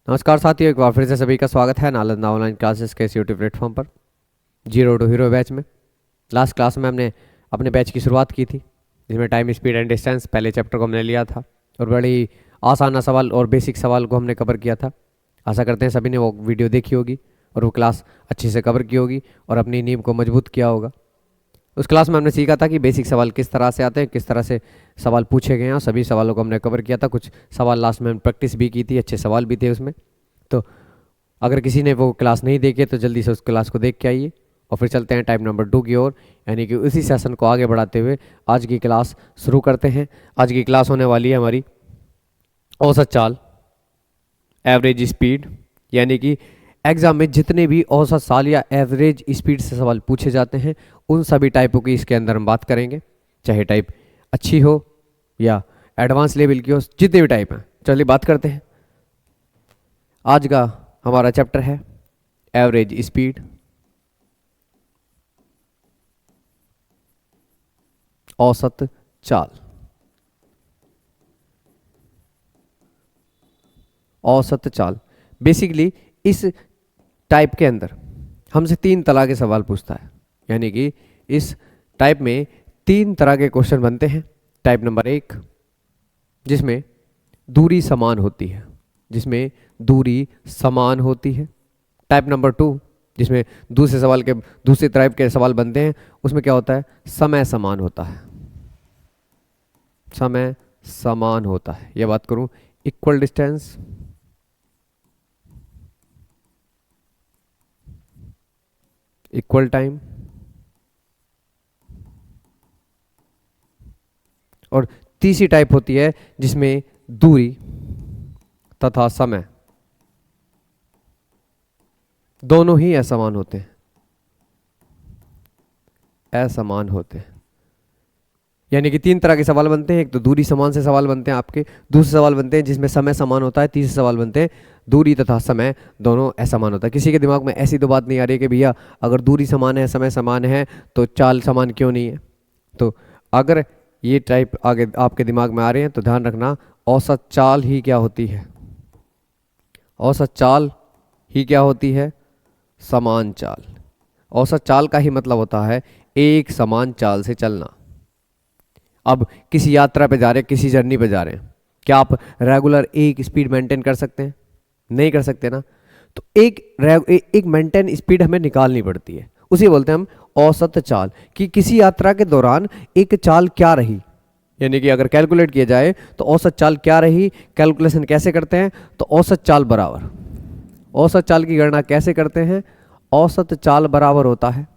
नमस्कार साथियों, एक बार फिर से सभी का स्वागत है नालंदा ऑनलाइन क्लासेस के इस यूट्यूब प्लेटफॉर्म पर जीरो टू हीरो बैच में। लास्ट क्लास में हमने अपने बैच की शुरुआत की थी, जिसमें टाइम, स्पीड एंड डिस्टेंस पहले चैप्टर को हमने लिया था और बड़ी आसान सवाल और बेसिक सवाल को हमने कवर किया था। आशा करते हैं सभी ने वो वीडियो देखी होगी और वो क्लास अच्छे से कवर की होगी और अपनी नींव को मजबूत किया होगा। उस क्लास में हमने सीखा था कि बेसिक सवाल किस तरह से आते हैं, किस तरह से सवाल पूछे गए हैं, और सभी सवालों को हमने कवर किया था। कुछ सवाल लास्ट में हमने प्रैक्टिस भी की थी, अच्छे सवाल भी थे उसमें। तो अगर किसी ने वो क्लास नहीं देखी तो जल्दी से उस क्लास को देख के आइए और फिर चलते हैं टाइप नंबर 2 की ओर, यानी कि उसी सेशन को आगे बढ़ाते हुए आज की क्लास शुरू करते हैं। आज की क्लास होने वाली है हमारी औसत चाल, एवरेज स्पीड, यानी कि एग्जाम में जितने भी औसत चाल या एवरेज स्पीड से सवाल पूछे जाते हैं उन सभी टाइपों की इसके अंदर हम बात करेंगे, चाहे टाइप अच्छी हो या एडवांस लेवल की हो, जितने भी टाइप हैं। चलिए बात करते हैं। आज का हमारा चैप्टर है एवरेज स्पीड, औसत चाल। औसत चाल बेसिकली इस टाइप के अंदर हमसे 3 तरह के सवाल पूछता है, यानी कि इस टाइप में 3 तरह के क्वेश्चन बनते हैं। टाइप नंबर 1 जिसमें दूरी समान होती है, टाइप नंबर 2 जिसमें दूसरे टाइप के सवाल बनते हैं, उसमें क्या होता है, समय समान होता है। यह बात करूं, इक्वल डिस्टेंस, इक्वल टाइम, और तीसरी टाइप होती है जिसमें दूरी तथा समय दोनों ही असमान होते हैं। यानी कि 3 तरह के सवाल बनते हैं। एक तो दूरी समान से सवाल बनते हैं आपके, दूसरे सवाल बनते हैं जिसमें समय समान होता है, तीसरे सवाल बनते हैं दूरी तथा समय दोनों असमान होता है। किसी के दिमाग में ऐसी तो बात नहीं आ रही कि भैया अगर दूरी समान है, समय समान है तो चाल समान क्यों नहीं है। तो अगर ये टाइप आगे आपके दिमाग में आ रहे हैं तो ध्यान रखना, औसत चाल ही क्या होती है, समान चाल। औसत चाल का ही मतलब होता है एक समान चाल से चलना। अब किसी यात्रा पे जा रहे हैं, किसी जर्नी पे जा रहे हैं, क्या आप रेगुलर एक स्पीड मेंटेन कर सकते हैं? नहीं कर सकते ना। तो एक मेंटेन स्पीड हमें निकालनी पड़ती है, उसे बोलते हैं हम औसत चाल। कि किसी यात्रा के दौरान एक चाल क्या रही, यानी कि अगर कैलकुलेट किया जाए तो औसत चाल क्या रही, कैलकुलेशन कैसे करते हैं, तो औसत चाल की गणना कैसे करते हैं। औसत चाल बराबर होता है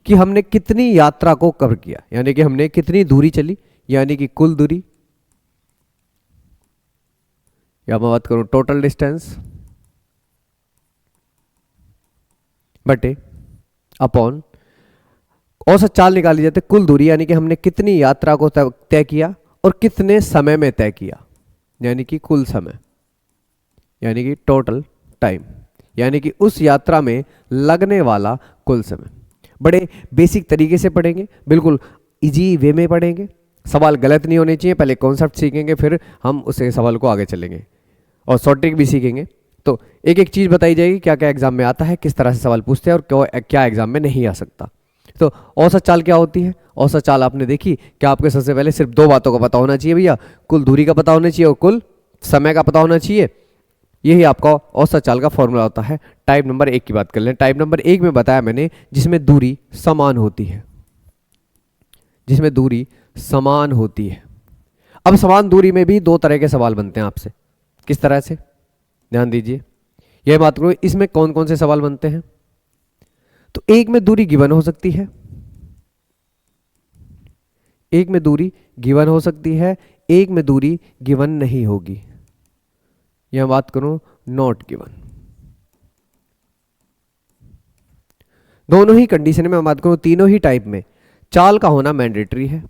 कि हमने कितनी यात्रा को कवर किया, यानी कि हमने कितनी दूरी चली, यानी कि कुल दूरी, या मैं बात करूं टोटल डिस्टेंस, बटे अपॉन औसत चाल निकाली जाती है कुल दूरी, यानी कि हमने कितनी यात्रा को तय किया और कितने समय में तय किया, यानी कि कुल समय, यानी कि टोटल टाइम, यानी कि उस यात्रा में लगने वाला कुल समय। बड़े बेसिक तरीके से पढ़ेंगे, बिल्कुल इजी वे में पढ़ेंगे, सवाल गलत नहीं होने चाहिए। पहले कॉन्सेप्ट सीखेंगे, फिर हम उस सवाल को आगे चलेंगे और शॉर्ट ट्रिक भी सीखेंगे। तो एक एक चीज़ बताई जाएगी, क्या क्या एग्जाम में आता है, किस तरह से सवाल पूछते हैं और क्या एग्जाम में नहीं आ सकता। तो औसत चाल क्या होती है? औसत चाल आपने देखी, क्या आपके सबसे पहले सिर्फ 2 बातों का पता होना चाहिए भैया, कुल दूरी का पता होना चाहिए और कुल समय का पता होना चाहिए। यही आपका औसत चाल का फॉर्मूला होता है। टाइप नंबर 1 की बात कर लें। टाइप नंबर 1 में बताया मैंने जिसमें दूरी समान होती है। अब समान दूरी में भी 2 तरह के सवाल बनते हैं आपसे। किस तरह से, ध्यान दीजिए, यह बात करो इसमें कौन कौन से सवाल बनते हैं। तो एक में दूरी गिवन हो सकती है, एक में दूरी गिवन नहीं होगी, यह बात करूं नॉट गिवन। दोनों ही कंडीशन में मैं बात करूं, तीनों ही टाइप में चाल का होना मैंडेटरी है,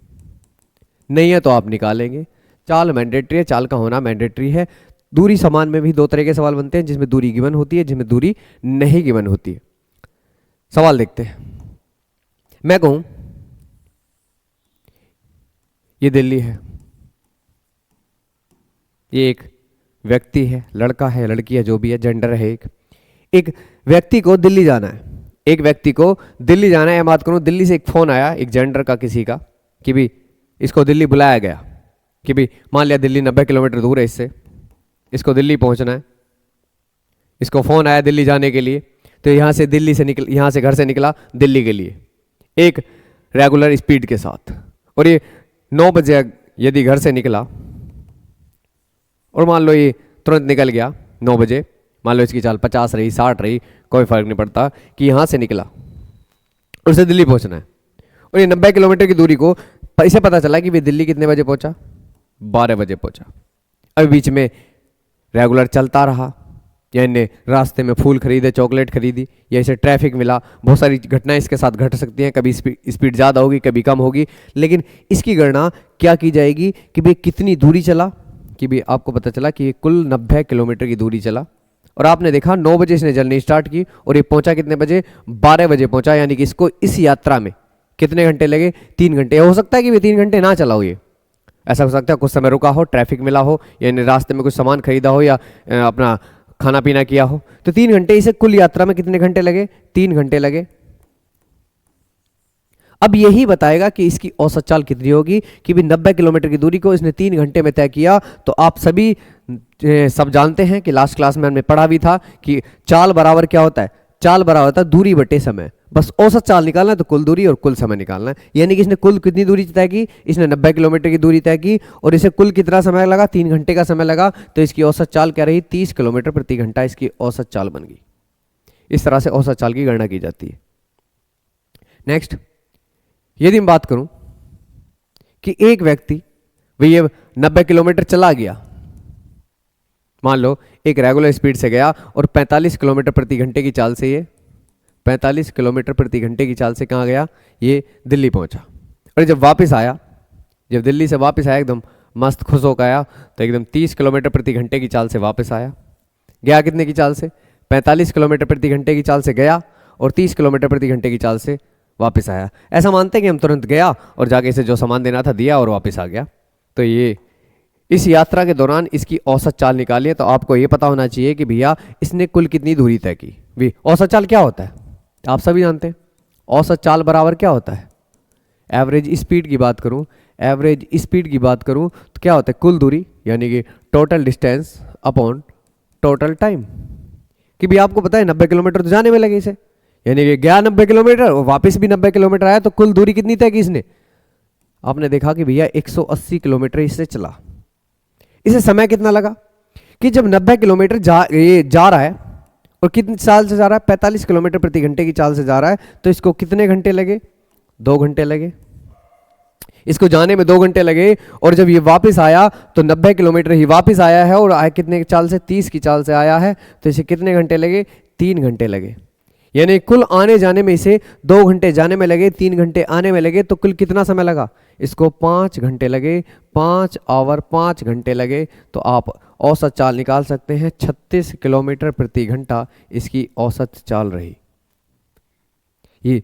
नहीं है तो आप निकालेंगे। चाल मैंडेटरी है, चाल का होना मैंडेटरी है। दूरी समान में भी 2 तरह के सवाल बनते हैं, जिसमें दूरी गिवन होती है, जिसमें दूरी नहीं गिवन होती है। सवाल देखते हैं। मैं कहूं ये दिल्ली है, ये एक व्यक्ति है, लड़का है, लड़की है, जो भी है, जेंडर है, एक व्यक्ति को दिल्ली जाना है, एक व्यक्ति को दिल्ली जाना है। बात करूं, दिल्ली से एक फ़ोन आया एक जेंडर का किसी का कि भी इसको दिल्ली बुलाया गया कि भी मान लिया दिल्ली 90 किलोमीटर दूर है इससे, इसको दिल्ली पहुंचना है, इसको फ़ोन आया दिल्ली जाने के लिए। तो यहाँ से दिल्ली से निकल, यहाँ से घर से निकला दिल्ली के लिए एक रेगुलर स्पीड के साथ, और ये 9 बजे यदि घर से निकला और मान लो ये तुरंत निकल गया 9 बजे, मान लो इसकी चाल 50 रही, 60 रही, कोई फर्क नहीं पड़ता, कि यहाँ से निकला और उसे दिल्ली पहुँचना है, और ये 90 किलोमीटर की दूरी को इसे पता चला कि वे दिल्ली कितने बजे पहुँचा, 12 बजे पहुँचा। अभी बीच में रेगुलर चलता रहा, या इन्हें रास्ते में फूल खरीदे, चॉकलेट खरीदी, या इसे ट्रैफिक मिला, बहुत सारी घटनाएं इसके साथ घट सकती हैं, कभी स्पीड ज़्यादा होगी, कभी कम होगी, लेकिन इसकी गणना क्या की जाएगी कि भाई कितनी दूरी चला, कि भाई आपको पता चला कि ये कुल 90 किलोमीटर की दूरी चला, और आपने देखा 9 बजे इसने जर्नी स्टार्ट की और ये पहुंचा कितने बजे, 12 बजे पहुंचा, यानी कि इसको इस यात्रा में कितने घंटे लगे, 3 घंटे। हो सकता है कि वे 3 घंटे ना चला हो, ये ऐसा हो सकता है कुछ समय रुका हो, ट्रैफिक मिला हो, यानी रास्ते में कुछ सामान खरीदा हो, या अपना खाना पीना किया हो, तो 3 घंटे। इसे कुल यात्रा में कितने घंटे लगे, 3 घंटे लगे। अब यही बताएगा कि इसकी औसत चाल कितनी होगी, कि भी 90 किलोमीटर की दूरी को इसने 3 घंटे में तय किया। तो आप सभी सब जानते हैं कि लास्ट क्लास में हमने पढ़ा भी था कि चाल बराबर क्या होता है, चाल बराबर होता है दूरी बटे समय। बस औसत चाल निकालना है तो कुल दूरी और कुल समय निकालना है, यानी कि इसने कुल कितनी दूरी तय की, इसने 90 किलोमीटर की दूरी तय की, और इसे कुल कितना समय लगा, 3 घंटे का समय लगा। तो इसकी औसत चाल क्या रही, 30 किलोमीटर प्रति घंटा इसकी औसत चाल बन गई। इस तरह से औसत चाल की गणना की जाती है। नेक्स्ट, यदि मैं बात करूं कि एक व्यक्ति ये 90 किलोमीटर चला गया, मान लो एक रेगुलर स्पीड से गया और 45 किलोमीटर प्रति घंटे की चाल से, ये 45 किलोमीटर प्रति घंटे की चाल से कहाँ गया, ये दिल्ली पहुंचा। और जब वापस आया, जब दिल्ली से वापस आया, एकदम मस्त खुश होकर आया, तो एकदम 30 किलोमीटर प्रति घंटे की चाल से वापस आया। गया कितने की चाल से, 45 किलोमीटर प्रति घंटे की चाल से गया और 30 किलोमीटर प्रति घंटे की चाल से वापस आया। ऐसा मानते हैं कि हम तुरंत गया और जाके इसे जो सामान देना था दिया और वापस आ गया। तो ये इस यात्रा के दौरान इसकी औसत चाल निकालिए। तो आपको ये पता होना चाहिए कि भैया इसने कुल कितनी दूरी तय की। भी औसत चाल क्या होता है, आप सभी जानते हैं। औसत चाल बराबर क्या होता है, एवरेज स्पीड की बात करूं, एवरेज स्पीड की बात करूं तो क्या होता है, कुल दूरी, यानी कि total distance upon total time. कि भी आपको पता है 90 किलोमीटर तो जाने में लगे इसे, यानी कि गया 90 किलोमीटर और वापस भी 90 किलोमीटर आया, तो कुल दूरी कितनी तय की इसने। आपने देखा कि भैया 180 किलोमीटर इससे चला। इसे समय कितना लगा, कि जब 90 किलोमीटर जा रहा है और कितनी चाल से जा रहा है, 45 किलोमीटर प्रति घंटे की चाल से जा रहा है, तो इसको कितने घंटे लगे, 2 घंटे लगे। इसको जाने में 2 घंटे लगे, और जब ये वापस आया तो 90 किलोमीटर ही वापस आया है, और आया कितने की चाल से, 30 की चाल से आया है, तो इसे कितने घंटे लगे, 3 घंटे लगे। यानी कुल आने जाने में इसे 2 घंटे जाने में लगे, 3 घंटे आने में लगे, तो कुल कितना समय लगा, इसको 5 घंटे लगे, 5 आवर 5 घंटे लगे। तो आप औसत चाल निकाल सकते हैं, 36 किलोमीटर प्रति घंटा इसकी औसत चाल रही। ये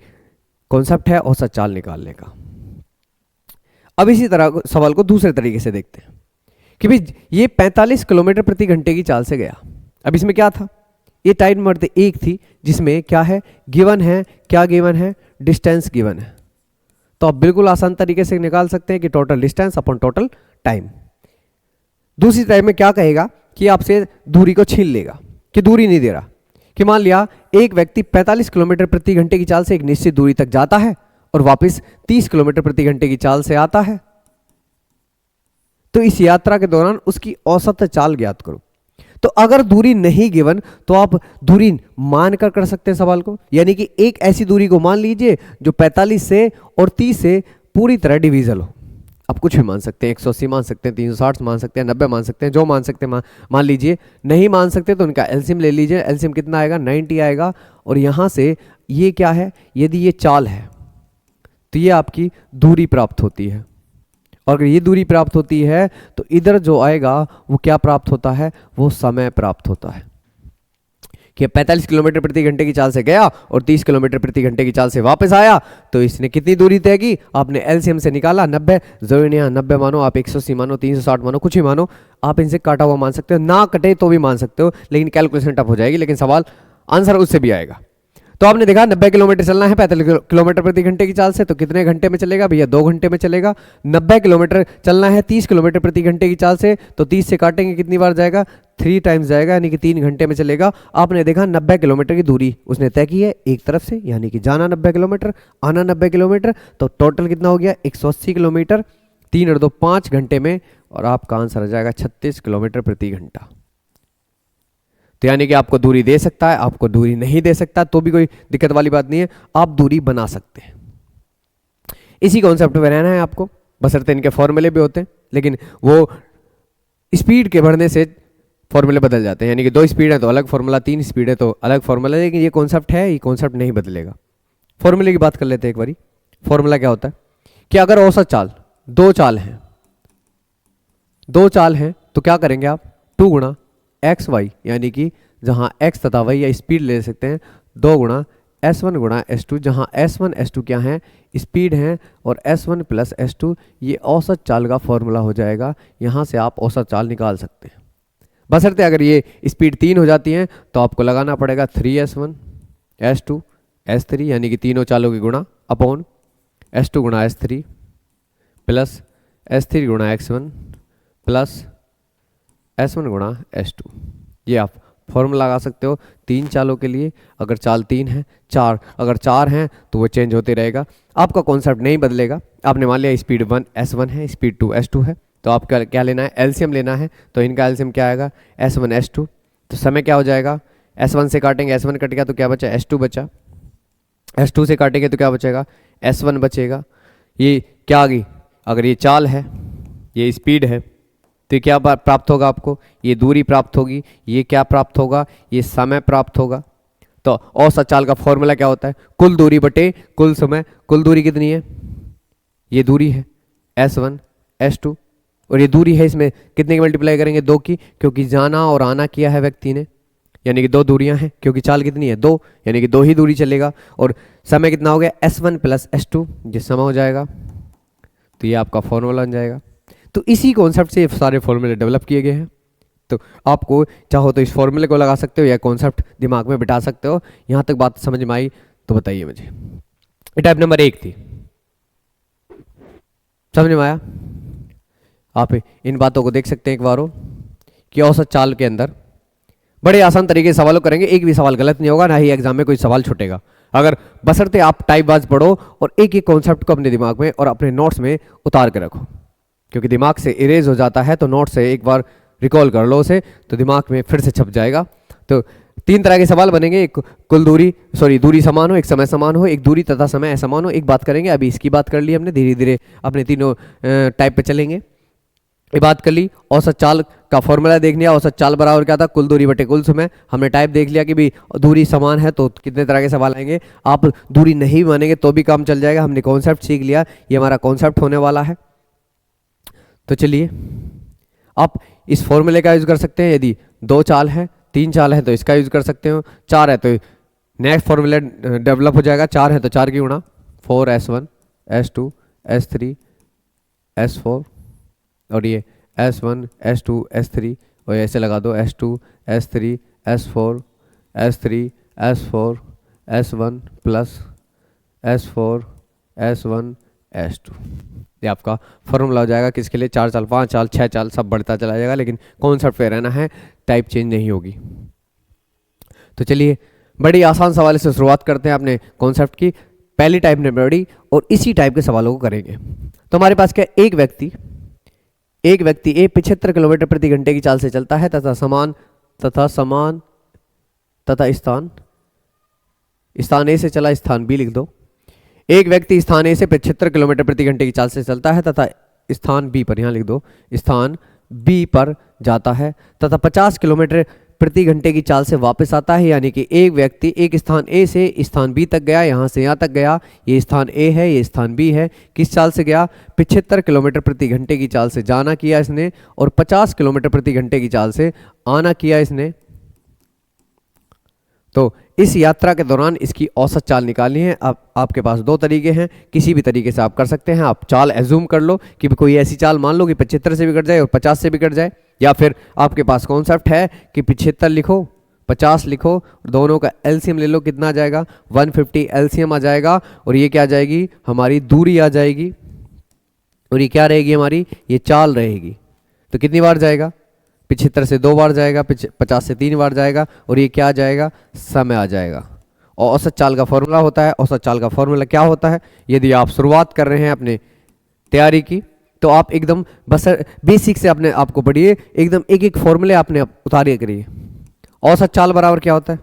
कॉन्सेप्ट है औसत चाल निकालने का। अब इसी तरह सवाल को दूसरे तरीके से देखते हैं कि भाई ये 45 किलोमीटर प्रति घंटे की चाल से गया। अब इसमें क्या था, ये टाइम नंबर 1 थी, जिसमें क्या है, गिवन है, क्या गिवन है, डिस्टेंस गिवन है। तो आप बिल्कुल आसान तरीके से निकाल सकते हैं कि total distance upon total time. दूसरी टाइम में क्या कहेगा कि आपसे दूरी को छीन लेगा, कि दूरी नहीं दे रहा। कि मान लिया एक व्यक्ति 45 किलोमीटर प्रति घंटे की चाल से एक निश्चित दूरी तक जाता है और वापस 30 किलोमीटर प्रति घंटे की चाल से आता है, तो इस यात्रा के दौरान उसकी औसत चाल ज्ञात करो। तो अगर दूरी नहीं गिवन तो आप दूरी मानकर कर सकते हैं सवाल को, यानी कि एक ऐसी दूरी को मान लीजिए जो 45 से और 30 से पूरी तरह डिविजल हो। आप कुछ भी मान सकते हैं, 180 मान सकते हैं, 360 मान सकते हैं, 90 मान सकते हैं, जो मान सकते हैं मान लीजिए। नहीं मान सकते तो उनका एलसीएम ले लीजिए। एलसीएम कितना आएगा, 90 आएगा। और यहाँ से ये क्या है, यदि ये चाल है तो ये आपकी दूरी प्राप्त होती है, और अगर ये दूरी प्राप्त होती है तो इधर जो आएगा वो क्या प्राप्त होता है, वो समय प्राप्त होता है। कि 45 किलोमीटर प्रति घंटे की चाल से गया और 30 किलोमीटर प्रति घंटे की चाल से वापस आया, तो इसने कितनी दूरी तय की, आपने एलसीएम से निकाला 90। जरूरी नहीं 90 मानो, आप 180 मानो, 360 मानो, कुछ ही मानो, आप इनसे काटा हुआ मान सकते हो, ना कटे तो भी मान सकते हो, लेकिन कैलकुलेशन टफ हो जाएगी, लेकिन सवाल आंसर उससे भी आएगा। तो आपने देखा 90 किलोमीटर चलना है 45 किलोमीटर प्रति घंटे की चाल से, तो कितने घंटे में चलेगा भैया? 2 घंटे में चलेगा। 90 किलोमीटर चलना है 30 किलोमीटर प्रति घंटे की चाल से, तो 30 से काटेंगे कितनी बार जाएगा? 3 टाइम्स जाएगा, यानी कि 3 घंटे में चलेगा। आपने देखा 90 किलोमीटर की दूरी उसने तय की है एक तरफ से, यानी कि जाना 90 किलोमीटर, आना 90 किलोमीटर, तो टोटल कितना हो गया? 180 किलोमीटर। 3 और 2 5 घंटे में, और आपका आंसर आ जाएगा 36 किलोमीटर प्रति घंटा। तो यानी कि आपको दूरी दे सकता है, आपको दूरी नहीं दे सकता, तो भी कोई दिक्कत वाली बात नहीं है, आप दूरी बना सकते हैं। इसी कॉन्सेप्ट में रहना है आपको, बशर्ते इनके फॉर्मूले भी होते हैं, लेकिन वो स्पीड के बढ़ने से फॉर्मूले बदल जाते हैं। यानी कि 2 स्पीड है तो अलग फॉर्मूला, 3 स्पीड है तो अलग फॉर्मूला, लेकिन ये कॉन्सेप्ट है, ये कॉन्सेप्ट नहीं बदलेगा। फॉर्मूले की बात कर लेते हैं एक बारी। फॉर्मूला क्या होता है कि अगर औसत चाल 2 चाल हैं, 2 चाल हैं, तो क्या करेंगे आप? 2 गुणा एक्स वाई, यानी कि जहाँ x तथा y या स्पीड ले सकते हैं, 2 गुणा S1 गुणा S2, जहाँ S1 S2 क्या है? स्पीड हैं, और S1 प्लस S2 ये औसत चाल का फॉर्मूला हो जाएगा। यहाँ से आप औसत चाल निकाल सकते हैं, बशर्ते अगर ये स्पीड 3 हो जाती हैं तो आपको लगाना पड़ेगा 3S1 S2 S3, यानी कि तीनों चालों की गुणा अपॉन S2 गुणा S3 प्लस S3 गुणा X1 प्लस S1 गुणा S2। ये आप फॉर्मूला लगा सकते हो 3 चालों के लिए। अगर चाल 3 है, 4 अगर 4 हैं तो वो चेंज होते रहेगा, आपका कॉन्सेप्ट नहीं बदलेगा। आपने मान लिया स्पीड 1 S1 है, स्पीड 2 S2 है, तो आपका क्या लेना है? एलसीएम लेना है। तो इनका एलसीएम क्या आएगा? S1 S2। तो समय क्या हो जाएगा? S1 से काटेंगे, S1 कट गया तो क्या बचा? S2 बचा। S2 से काटेंगे तो क्या बचेगा? S1 बचेगा। ये क्या आ गई? अगर ये चाल है, ये स्पीड है, तो क्या प्राप्त होगा आपको? ये दूरी प्राप्त होगी। ये क्या प्राप्त होगा? ये समय प्राप्त होगा। तो औसत चाल का फॉर्मूला क्या होता है? कुल दूरी बटे कुल समय। कुल दूरी कितनी है? ये दूरी है S1 S2, और ये दूरी है, इसमें कितने की मल्टीप्लाई करेंगे? 2 की, क्योंकि जाना और आना किया है व्यक्ति ने, यानी कि 2 दूरियां हैं, क्योंकि चाल कितनी है? 2, यानी कि 2 ही दूरी चलेगा। और समय कितना हो गया? S1 प्लस S2, ये समय हो जाएगा। तो ये आपका फॉर्मूला बन जाएगा। तो इसी कॉन्सेप्ट से सारे फॉर्मूले डेवलप किए गए हैं। तो आपको चाहो तो इस फॉर्मूले को लगा सकते हो या कॉन्सेप्ट दिमाग में बिठा सकते हो। यहाँ तक बात समझ में आई तो बताइए मुझे। ये टाइप नंबर 1 थी, समझ में आया? आप इन बातों को देख सकते हैं एक बार कि औसत चाल के अंदर बड़े आसान तरीके से सवालों करेंगे, एक भी सवाल गलत नहीं होगा, ना ही एग्जाम में कोई सवाल छूटेगा। अगर बशर्ते आप टाइप वाइज पढ़ो और एक एक कॉन्सेप्ट को अपने दिमाग में और अपने नोट्स में उतार के रखो, क्योंकि दिमाग से इरेज हो जाता है, तो नोट से एक बार रिकॉल कर लो उसे, तो दिमाग में फिर से छप जाएगा। तो 3 तरह के सवाल बनेंगे, एक कुल दूरी दूरी समान हो, एक समय समान हो, एक दूरी तथा समय असमान हो। एक बात करेंगे, अभी इसकी बात कर ली हमने, धीरे धीरे अपने तीनों टाइप पे चलेंगे। ये बात कर ली, औसत चाल का फॉर्मूला देख लिया, औसत चाल बराबर क्या था? कुल दूरी बटे कुल समय। हमने टाइप देख लिया कि भी दूरी समान है, तो कितने तरह के सवाल आएंगे। आप दूरी नहीं मानेंगे तो भी काम चल जाएगा। हमने कॉन्सेप्ट सीख लिया, ये हमारा कॉन्सेप्ट होने वाला है। तो चलिए, आप इस फॉर्मूले का यूज कर सकते हैं। यदि 2 चाल है, 3 चाल है तो इसका यूज कर सकते हो, 4 है तो नेक्स्ट फॉर्मूला डेवलप हो जाएगा। 4 है तो 4 की गुणा 4S1 S2 S3 S4, और ये S1 S2 S3, और ऐसे लगा दो S2 S3 S4 S3 S4 S1 plus S4 S1 S2। ये आपका फॉर्मूला हो जाएगा किसके लिए? 4 चाल, 5 चाल, 6 चाल, सब बढ़ता चला जाएगा, लेकिन कॉन्सेप्ट पे रहना है, टाइप चेंज नहीं होगी। तो चलिए, बड़ी आसान सवाल से शुरुआत करते हैं अपने कॉन्सेप्ट की। पहली टाइप ने बड़ी, और इसी टाइप के सवालों को करेंगे। तो हमारे पास क्या? एक व्यक्ति A 75 किलोमीटर प्रति घंटे की चाल से चलता है तथा स्थान A से चला, स्थान B लिख दो। एक व्यक्ति स्थान A से 75 किलोमीटर प्रति घंटे की चाल से चलता है तथा स्थान B पर, यहाँ लिख दो, स्थान B पर जाता है तथा 50 किलोमीटर प्रति घंटे की चाल से वापस आता है। यानी कि एक व्यक्ति एक स्थान A से स्थान B तक गया, यहाँ से यहाँ तक गया, ये स्थान A है, ये स्थान B है। किस चाल से गया? 75 किलोमीटर प्रति घंटे की चाल से जाना किया इसने, और 50 किलोमीटर प्रति घंटे की चाल से आना किया इसने। तो इस यात्रा के दौरान इसकी औसत चाल निकालनी है। अब आपके पास 2 तरीके हैं, किसी भी तरीके से आप कर सकते हैं। आप चाल एज्यूम कर लो कि कोई ऐसी चाल मान लो कि 75 से भी कट जाए और 50 से भी कट जाए, या फिर आपके पास कॉन्सेप्ट है कि 75 लिखो, 50 लिखो, दोनों का एलसीएम ले लो, कितना आ जाएगा 150 एलसीएम आ जाएगा, और ये क्या आ जाएगी हमारी दूरी आ जाएगी, और ये क्या रहेगी हमारी, ये चाल रहेगी। तो कितनी बार जाएगा, 75 से 2 बार जाएगा, 50 से 3 बार जाएगा, और ये क्या आ जाएगा, समय आ जाएगा। और औसत चाल का फॉर्मूला होता है, औसत चाल का फॉर्मूला क्या होता है, यदि आप शुरुआत कर रहे हैं अपने तैयारी की तो आप एकदम बस बेसिक से अपने आपको पढ़िए, एकदम एक एक फॉर्मूले आपने उतारिए करिए। औसत चाल बराबर क्या होता है,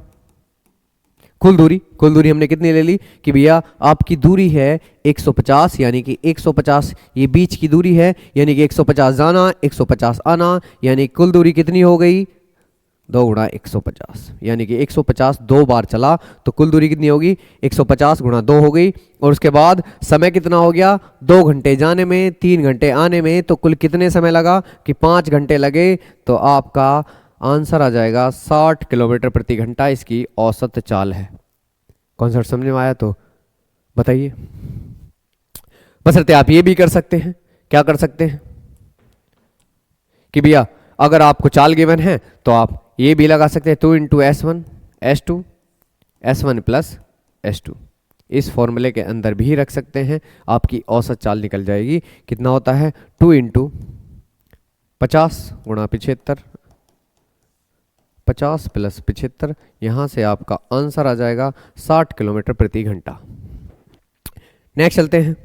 कुल दूरी। कुल दूरी हमने कितनी ले ली कि भैया आपकी दूरी है 150, यानी कि 150 ये बीच की दूरी है, यानी कि 150 जाना 150 आना, यानी कुल दूरी कितनी हो गई 2 गुणा 150, यानी कि 150 2 बार चला तो कुल दूरी कितनी होगी 150 गुणा 2 हो गई। और उसके बाद समय कितना हो गया 2 घंटे जाने में 3 घंटे आने में, तो कुल कितने समय लगा कि 5 घंटे लगे। तो आपका आंसर आ जाएगा 60 किलोमीटर प्रति घंटा इसकी औसत चाल है। कॉन्सेप्ट समझ में आया तो बताइए। बशर्ते आप ये भी कर सकते हैं, क्या कर सकते हैं कि भैया अगर आपको चाल गिवन है तो आप ये भी लगा सकते हैं 2 into S1 S2 S1 plus S2, इस फॉर्मूले के अंदर भी रख सकते हैं, आपकी औसत चाल निकल जाएगी। कितना होता है 2 इंटू 50 गुणा 75, 50 प्लस 75, यहाँ से आपका आंसर आ जाएगा 60 किलोमीटर प्रति घंटा। नेक्स्ट चलते हैं।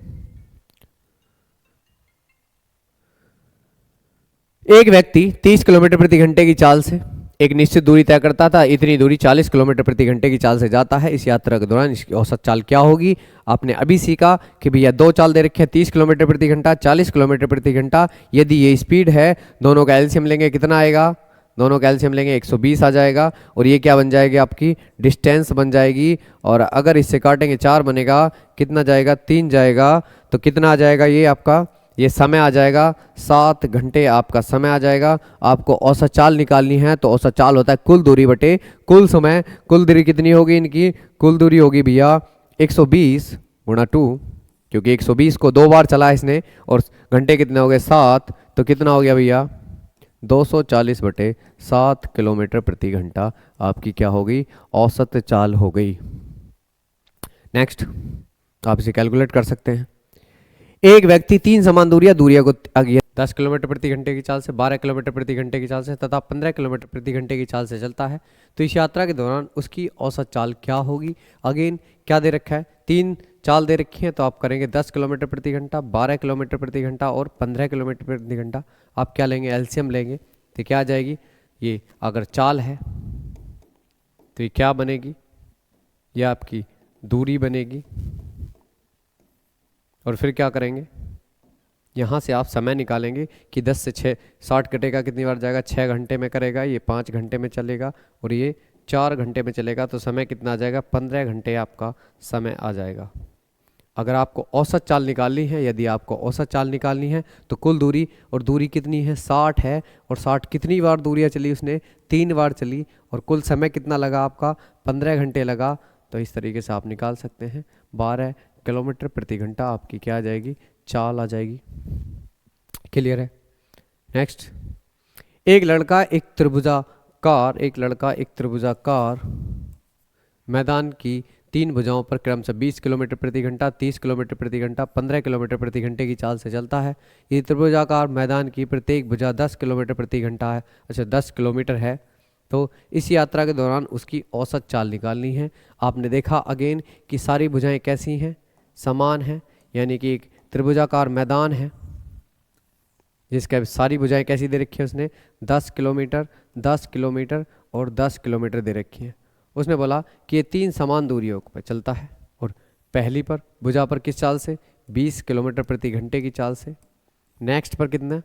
एक व्यक्ति 30 किलोमीटर प्रति घंटे की चाल से एक निश्चित दूरी तय करता था, इतनी दूरी 40 किलोमीटर प्रति घंटे की चाल से जाता है। इस यात्रा के दौरान इसकी औसत चाल क्या होगी। आपने अभी सीखा कि भैया 2 चाल दे रखे हैं 30 किलोमीटर प्रति घंटा 40 किलोमीटर प्रति घंटा, यदि ये स्पीड है दोनों का एलसीएम लेंगे कितना आएगा, दोनों का एलसीएम लेंगे 120 आ जाएगा, और ये क्या बन जाएगी आपकी डिस्टेंस बन जाएगी। और अगर इससे काटेंगे 4 बनेगा, कितना जाएगा 3 जाएगा, तो कितना आ जाएगा ये आपका, ये समय आ जाएगा 7 घंटे आपका समय आ जाएगा। आपको औसत चाल निकालनी है तो औसत चाल होता है कुल दूरी बटे कुल समय। कुल दूरी कितनी होगी इनकी, कुल दूरी होगी भैया 120 गुणा 2, क्योंकि 120 को 2 बार चला इसने, और घंटे कितने हो गए 7, तो कितना हो गया भैया 240 बटे 7 किलोमीटर प्रति घंटा आपकी क्या होगी औसत चाल हो गई। नेक्स्ट आप इसे कैलकुलेट कर सकते हैं। एक व्यक्ति 3 समान दूरियां को 10 किलोमीटर प्रति घंटे की चाल से, 12 किलोमीटर प्रति घंटे की चाल से तथा 15 किलोमीटर प्रति घंटे की चाल से चलता है, तो इस यात्रा के दौरान उसकी औसत चाल क्या होगी। अगेन क्या दे रखा है, 3 चाल दे रखी है, तो आप करेंगे 10 किलोमीटर प्रति घंटा, 12 किलोमीटर प्रति घंटा और 15 किलोमीटर प्रति घंटा। आप क्या लेंगे एलसीएम लेंगे, तो क्या आ जाएगी, ये अगर चाल है तो ये क्या बनेगी, ये आपकी दूरी बनेगी। और फिर क्या करेंगे, यहाँ से आप समय निकालेंगे कि 10 से 6 60 कटेगा कितनी बार जाएगा 6 घंटे में करेगा, ये 5 घंटे में चलेगा और ये 4 घंटे में चलेगा, तो समय कितना आ जाएगा 15 घंटे आपका समय आ जाएगा। अगर आपको औसत चाल निकालनी है, यदि आपको औसत चाल निकालनी है तो कुल दूरी, और दूरी कितनी है 60 है, और 60 कितनी बार दूरियाँ चली उसने 3 बार चली, और कुल समय कितना लगा आपका 15 घंटे लगा। तो इस तरीके से आप निकाल सकते हैं 12 किलोमीटर प्रति घंटा आपकी क्या आ जाएगी चाल आ जाएगी। क्लियर है। नेक्स्ट, एक लड़का एक त्रिभुजाकार मैदान की 3 भुजाओं पर क्रमशः 20 किलोमीटर प्रति घंटा, 30 किलोमीटर प्रति घंटा, 15 किलोमीटर प्रति घंटे की चाल से चलता है। ये त्रिभुजाकार मैदान की प्रत्येक भुजा 10 किलोमीटर प्रति घंटा है, अच्छा 10 किलोमीटर है। तो इस यात्रा के दौरान उसकी औसत चाल निकालनी है। आपने देखा अगेन कि सारी भुजाएं कैसी हैं, समान हैं, यानी कि एक त्रिभुजाकार मैदान है जिसका सारी भुजाएं कैसी दे रखी है, उसने 10 किलोमीटर 10 किलोमीटर और 10 किलोमीटर दे रखी है। उसने बोला कि ये 3 समान दूरियों पर चलता है, और पहली पर भुजा पर किस चाल से 20 किलोमीटर प्रति घंटे की चाल से, नेक्स्ट पर कितना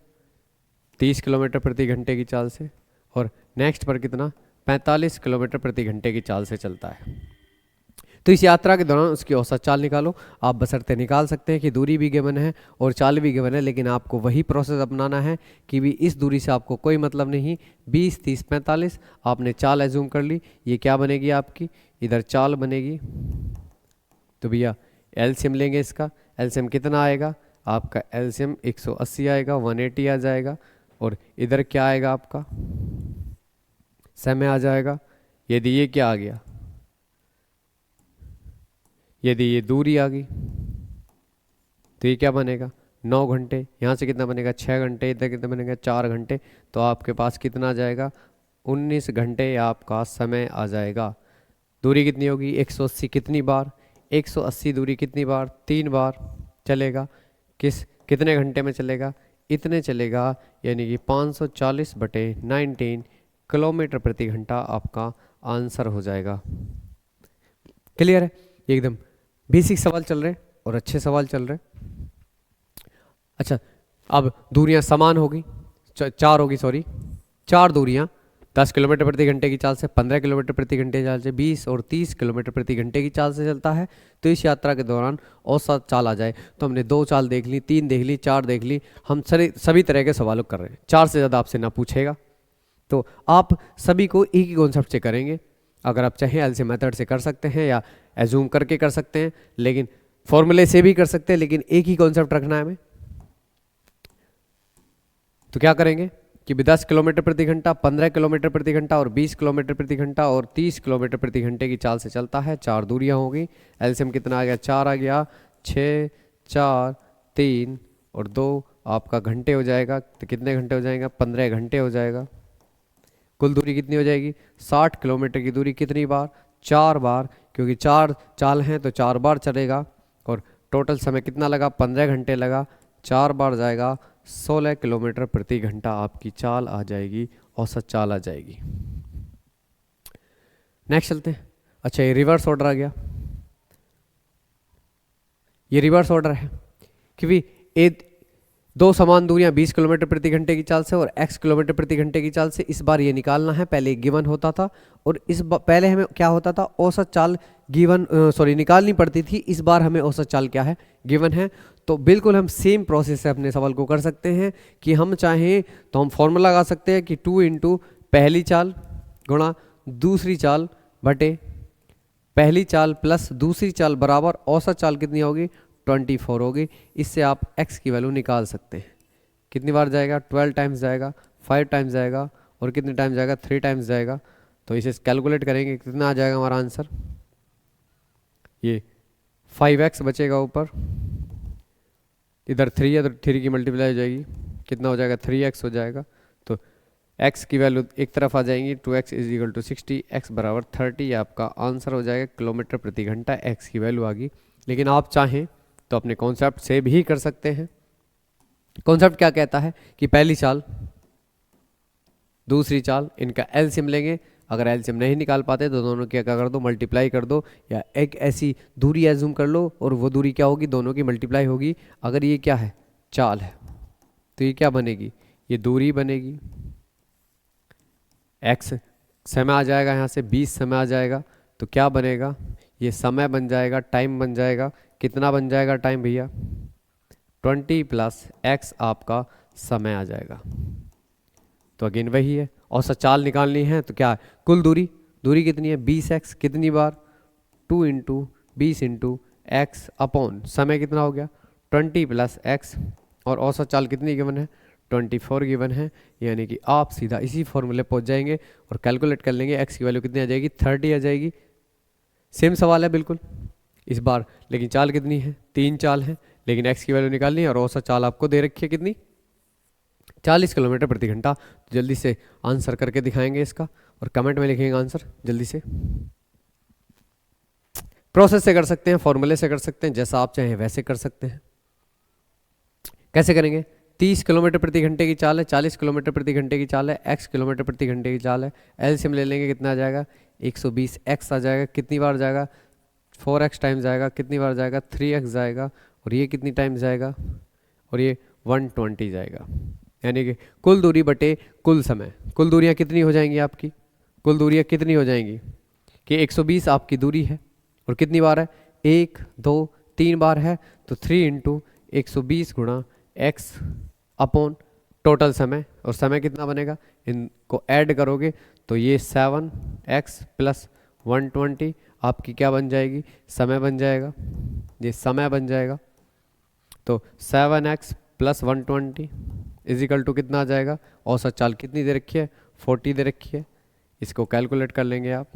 30 किलोमीटर प्रति घंटे की चाल से, और नेक्स्ट पर कितना 45 किलोमीटर प्रति घंटे की चाल से चलता है। तो इस यात्रा के दौरान उसकी औसत चाल निकालो। आप बशर्ते निकाल सकते हैं कि दूरी भी गिवन है और चाल भी गिवन है, लेकिन आपको वही प्रोसेस अपनाना है कि भी इस दूरी से आपको कोई मतलब नहीं, 20 30 45 आपने चाल एज्यूम कर ली, ये क्या बनेगी आपकी इधर चाल बनेगी। तो भैया एलसीएम लेंगे, इसका एलसीएम कितना आएगा आपका एलसीएम 180 आएगा, 180 आ जाएगा, और इधर क्या आएगा आपका, समय आ जाएगा। यदि ये क्या आ गया, यदि ये दूरी आ गई तो ये क्या बनेगा, 9 घंटे। यहाँ से कितना बनेगा, 6 घंटे। इधर कितना बनेगा, 4 घंटे। तो आपके पास कितना आ जाएगा, 19 घंटे आपका समय आ जाएगा। दूरी कितनी होगी, 180। कितनी बार, 180 दूरी कितनी बार, 3 बार चलेगा। कितने घंटे में चलेगा, इतने चलेगा। यानी कि 540/19 किलोमीटर प्रति घंटा आपका आंसर हो जाएगा। क्लियर है, एकदम बेसिक सवाल चल रहे और अच्छे सवाल चल रहे। अच्छा, अब दूरियां समान होगी, चार होगी, सॉरी 4 दूरियां 10 किलोमीटर प्रति घंटे की चाल से, 15 किलोमीटर प्रति घंटे की चाल से, 20 और 30 किलोमीटर प्रति घंटे की चाल से चलता है। तो इस यात्रा के दौरान औसत चाल आ जाए। तो हमने 2 चाल देख ली, 3 देख ली, 4 देख ली। हम सभी तरह के सवालों कर रहे हैं, 4 से ज़्यादा आपसे ना पूछेगा। तो आप सभी को एक ही कॉन्सेप्ट से करेंगे। अगर आप चाहें एलसीएम मेथड से कर सकते हैं या एज्यूम करके कर सकते हैं, लेकिन फॉर्मूले से भी कर सकते हैं, लेकिन एक ही कॉन्सेप्ट रखना है हमें। तो क्या करेंगे कि 10 किलोमीटर प्रति घंटा, 15 किलोमीटर प्रति घंटा और 20 किलोमीटर प्रति घंटा और 30 किलोमीटर प्रति घंटे की चाल से चलता है। 4 दूरियां होगी। एलसीएम कितना आ गया, 4 आ गया। 6, 4, 3 और 2 आपका घंटे हो जाएगा। तो कितने घंटे हो जाएगा, 15 घंटे हो जाएगा। कुल दूरी कितनी हो जाएगी, 60 किलोमीटर की दूरी कितनी बार, 4 बार, क्योंकि 4 चाल हैं तो 4 बार चलेगा। और टोटल समय कितना लगा, 15 घंटे लगा। 4 बार जाएगा, 16 किलोमीटर प्रति घंटा आपकी चाल आ जाएगी, औसत चाल आ जाएगी। नेक्स्ट चलते हैं। अच्छा, ये रिवर्स ऑर्डर आ गया। ये रिवर्स ऑर्डर है क्योंकि दो समान दूरियां 20 किलोमीटर प्रति घंटे की चाल से और x किलोमीटर प्रति घंटे की चाल से। इस बार ये निकालना है। पहले गिवन होता था और पहले हमें क्या होता था, औसत चाल निकालनी पड़ती थी। इस बार हमें औसत चाल क्या है, गिवन है। तो बिल्कुल हम सेम प्रोसेस से अपने सवाल को कर सकते हैं कि हम चाहें तो हम फॉर्मूला लगा सकते हैं कि 2 इंटू पहली चाल गुणा दूसरी चाल बटे पहली चाल प्लस दूसरी चाल बराबर औसत चाल कितनी होगी, 24 होगी। इससे आप x की वैल्यू निकाल सकते हैं। कितनी बार जाएगा, 12 टाइम्स जाएगा, 5 टाइम्स जाएगा और कितने टाइम जाएगा, 3 टाइम्स जाएगा। तो इसे कैलकुलेट करेंगे, कितना आ जाएगा हमारा आंसर। ये 5x बचेगा ऊपर, इधर 3 है तो 3 की मल्टीप्लाई हो जाएगी, कितना हो जाएगा, 3x हो जाएगा। तो x की वैल्यू एक तरफ आ जाएंगी, 2x = 60, x बराबर 30 आपका आंसर हो जाएगा किलोमीटर प्रति घंटा। x की वैल्यू आ गई। लेकिन आप चाहें तो अपने कॉन्सेप्ट से भी कर सकते हैं। कॉन्सेप्ट क्या कहता है कि पहली चाल दूसरी चाल इनका एलसीएम लेंगे। अगर एलसीएम नहीं निकाल पाते तो दोनों की क्या कर दो, मल्टीप्लाई कर दो, या एक ऐसी दूरी एज्यूम कर लो और वो दूरी क्या होगी, दोनों की मल्टीप्लाई होगी। अगर ये क्या है, चाल है, तो ये क्या बनेगी, ये दूरी बनेगी। x समय आ जाएगा, यहाँ से 20 समय आ जाएगा, तो क्या बनेगा, ये समय बन जाएगा, टाइम बन जाएगा। कितना बन जाएगा टाइम भैया, 20 + x आपका समय आ जाएगा। तो अगेन वही है, औसत चाल निकालनी है तो क्या है, कुल दूरी कितनी है, 20x, कितनी बार, 2 × 20 × x अपॉन समय कितना हो गया, 20 + x, और औसत चाल कितनी गिवन है, 24 गिवन है। यानी कि आप सीधा इसी फॉर्मूले पहुंच जाएंगे और कैलकुलेट कर लेंगे, x की वैल्यू कितनी आ जाएगी, 30 आ जाएगी। सेम सवाल है बिल्कुल इस बार, लेकिन चाल कितनी है, 3 चाल है, लेकिन x की वैल्यू निकालनी है और औसत चाल आपको दे रखी है कितनी, 40 किलोमीटर प्रति घंटा। तो जल्दी से आंसर करके दिखाएंगे इसका और कमेंट में लिखेंगे आंसर जल्दी से। प्रोसेस से कर सकते हैं, फॉर्मूले से कर सकते हैं, जैसा आप चाहें वैसे कर सकते हैं। कैसे करेंगे, 30 किलोमीटर प्रति घंटे की चाल है, 40 किलोमीटर प्रति घंटे की चाल है, x किलोमीटर प्रति घंटे की चाल है। एलसीएम ले लेंगे, कितना आ जाएगा, 120x आ जाएगा। कितनी बार जाएगा, 4x टाइम जाएगा। कितनी बार जाएगा, 3x जाएगा। और ये कितनी टाइम जाएगा, और ये 120 जाएगा। यानी कि कुल दूरी बटे कुल समय, कुल दूरियां कितनी हो जाएंगी आपकी, कुल दूरियां कितनी हो जाएंगी कि 120 आपकी दूरी है और कितनी बार है, 1, 2, 3 बार है। तो 3 × 120 × x अपॉन टोटल समय, और समय कितना बनेगा, इनको ऐड करोगे तो ये 7x + 120 आपकी क्या बन जाएगी, समय बन जाएगा, ये समय बन जाएगा। तो 7x + 120 इजिकल टू कितना आ जाएगा, औसत चाल कितनी दे रखी है, 40 दे रखी है। इसको कैलकुलेट कर लेंगे आप,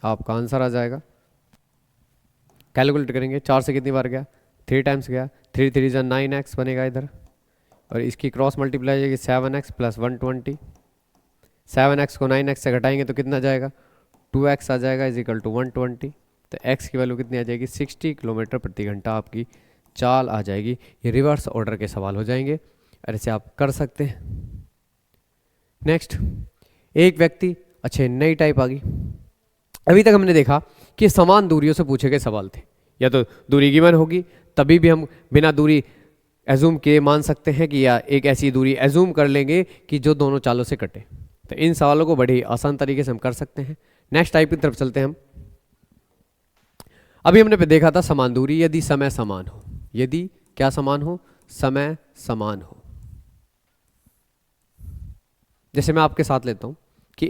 आपका आंसर आ जाएगा। कैलकुलेट करेंगे, 4 से कितनी बार गया, 3 टाइम्स गया, 3 3 जा 9x बनेगा इधर, और इसकी क्रॉस मल्टीप्लाई जाएगी 7x प्लस 120। 7x को 9x से घटाएंगे तो कितना जाएगा, 2x आ जाएगा इजिकल टू 120। तो x की वैल्यू कितनी आ जाएगी, 60 किलोमीटर प्रति घंटा आपकी चाल आ जाएगी। ये रिवर्स ऑर्डर के सवाल हो जाएंगे और ऐसे आप कर सकते हैं। नेक्स्ट, एक व्यक्ति, अच्छा नई टाइप आ गई। अभी तक हमने देखा कि समान दूरियों से पूछे गए सवाल थे, या तो दूरी गिवन होगी तभी भी हम बिना दूरी एज्यूम किए मान सकते हैं कि, या एक ऐसी दूरी एज्यूम कर लेंगे कि जो दोनों चालों से कटे। तो इन सवालों को बड़ी आसान तरीके से हम कर सकते हैं। नेक्स्ट टाइप की तरफ चलते हैं हम। अभी हमने देखा था समान दूरी यदि समय समान हो, यदि क्या समान हो, समय समान हो। जैसे मैं आपके साथ लेता हूं कि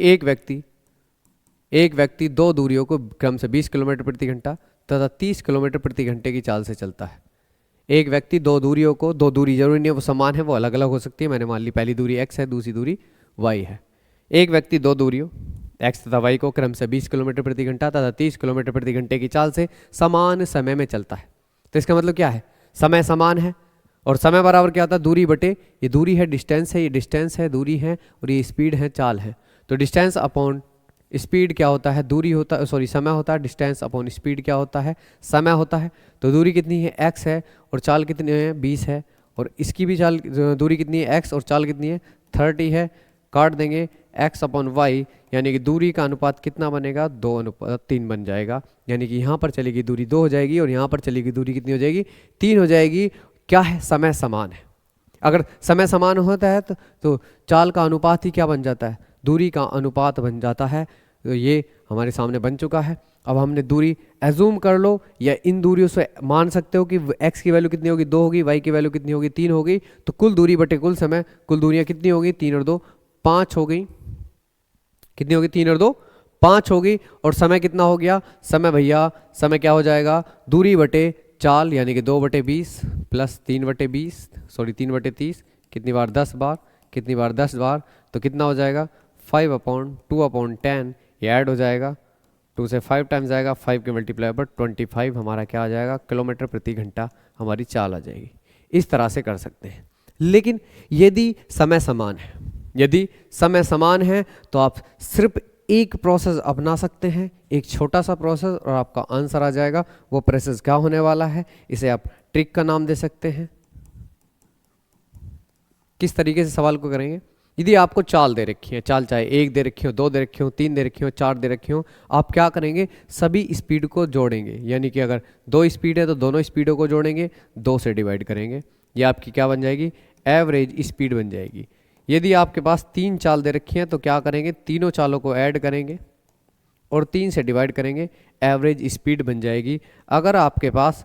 एक व्यक्ति दो दूरियों को क्रम से 20 किलोमीटर प्रति घंटा तथा 30 किलोमीटर प्रति घंटे की चाल से चलता है। एक व्यक्ति दो दूरियों को, दो दूरी जरूरी नहीं है वो समान है, वो अलग अलग हो सकती है। मैंने मान ली पहली दूरी x है, दूसरी दूरी y है। एक व्यक्ति दो दूरियों x तथा y को क्रम से 20 किलोमीटर प्रति घंटा तथा 30 किलोमीटर प्रति घंटे की चाल से समान समय में चलता है। तो इसका मतलब क्या है, समय समान है और समय बराबर क्या होता है, दूरी बटे, ये दूरी है, डिस्टेंस है, ये डिस्टेंस है, दूरी है, और ये स्पीड है, चाल है। तो डिस्टेंस अपॉन स्पीड क्या होता है, दूरी होता है, सॉरी समय होता है। डिस्टेंस अपॉन स्पीड क्या होता है, समय होता है। तो दूरी कितनी है, x है, और चाल कितनी है, 20 है, और इसकी भी चाल दूरी कितनी है, x, और चाल कितनी है, 30 है। काट देंगे x अपॉन y, यानी कि दूरी का अनुपात कितना बनेगा, 2:3 बन जाएगा। यानी कि यहाँ पर चलेगी दूरी 2 हो जाएगी और यहाँ पर चलेगी दूरी कितनी हो जाएगी, 3 हो जाएगी। क्या है, समय समान है। अगर समय समान होता है तो चाल का अनुपात ही क्या बन जाता है, दूरी का अनुपात बन जाता है। तो ये हमारे सामने बन चुका है। अब हमने दूरी एज्यूम कर लो, या इन दूरियों से मान सकते हो कि x की वैल्यू कितनी होगी, 2 होगी, y की वैल्यू कितनी होगी, 3 होगी। तो कुल दूरी बटे कुल समय, कुल दूरियां कितनी होगी, 3 और 2 5 हो गई। कितनी होगी, 3 और 2 5 होगी। और समय कितना हो गया, समय भैया समय क्या हो जाएगा, दूरी बटे चाल, यानी कि 2/20 प्लस 3/20, सॉरी 3/30, कितनी बार, 10 बार, कितनी बार, 10 बार। तो कितना हो जाएगा, 5/2/10, ये ऐड हो जाएगा, 2 से 5 टाइम्स जाएगा, 5 के मल्टीप्लाई पर 25 हमारा क्या आ जाएगा, किलोमीटर प्रति घंटा हमारी चाल आ जाएगी। इस तरह से कर सकते हैं। लेकिन यदि समय समान है, यदि समय समान है तो आप सिर्फ एक प्रोसेस अपना सकते हैं, एक छोटा सा प्रोसेस, और आपका आंसर आ जाएगा। वो प्रोसेस क्या होने वाला है, इसे आप ट्रिक का नाम दे सकते हैं। किस तरीके से सवाल को करेंगे, यदि आपको चाल दे रखी है, चाल चाहे 1 दे रखी हो, 2 दे रखी हो, 3 दे रखी हो, 4 दे रखी हो, आप क्या करेंगे, सभी स्पीड को जोड़ेंगे। यानी कि अगर 2 स्पीड है तो दोनों स्पीडों को जोड़ेंगे, 2 से डिवाइड करेंगे, ये आपकी क्या बन जाएगी, एवरेज स्पीड बन जाएगी। यदि आपके पास 3 चाल दे रखी हैं तो क्या करेंगे, तीनों चालों को ऐड करेंगे और 3 से डिवाइड करेंगे, एवरेज स्पीड बन जाएगी। अगर आपके पास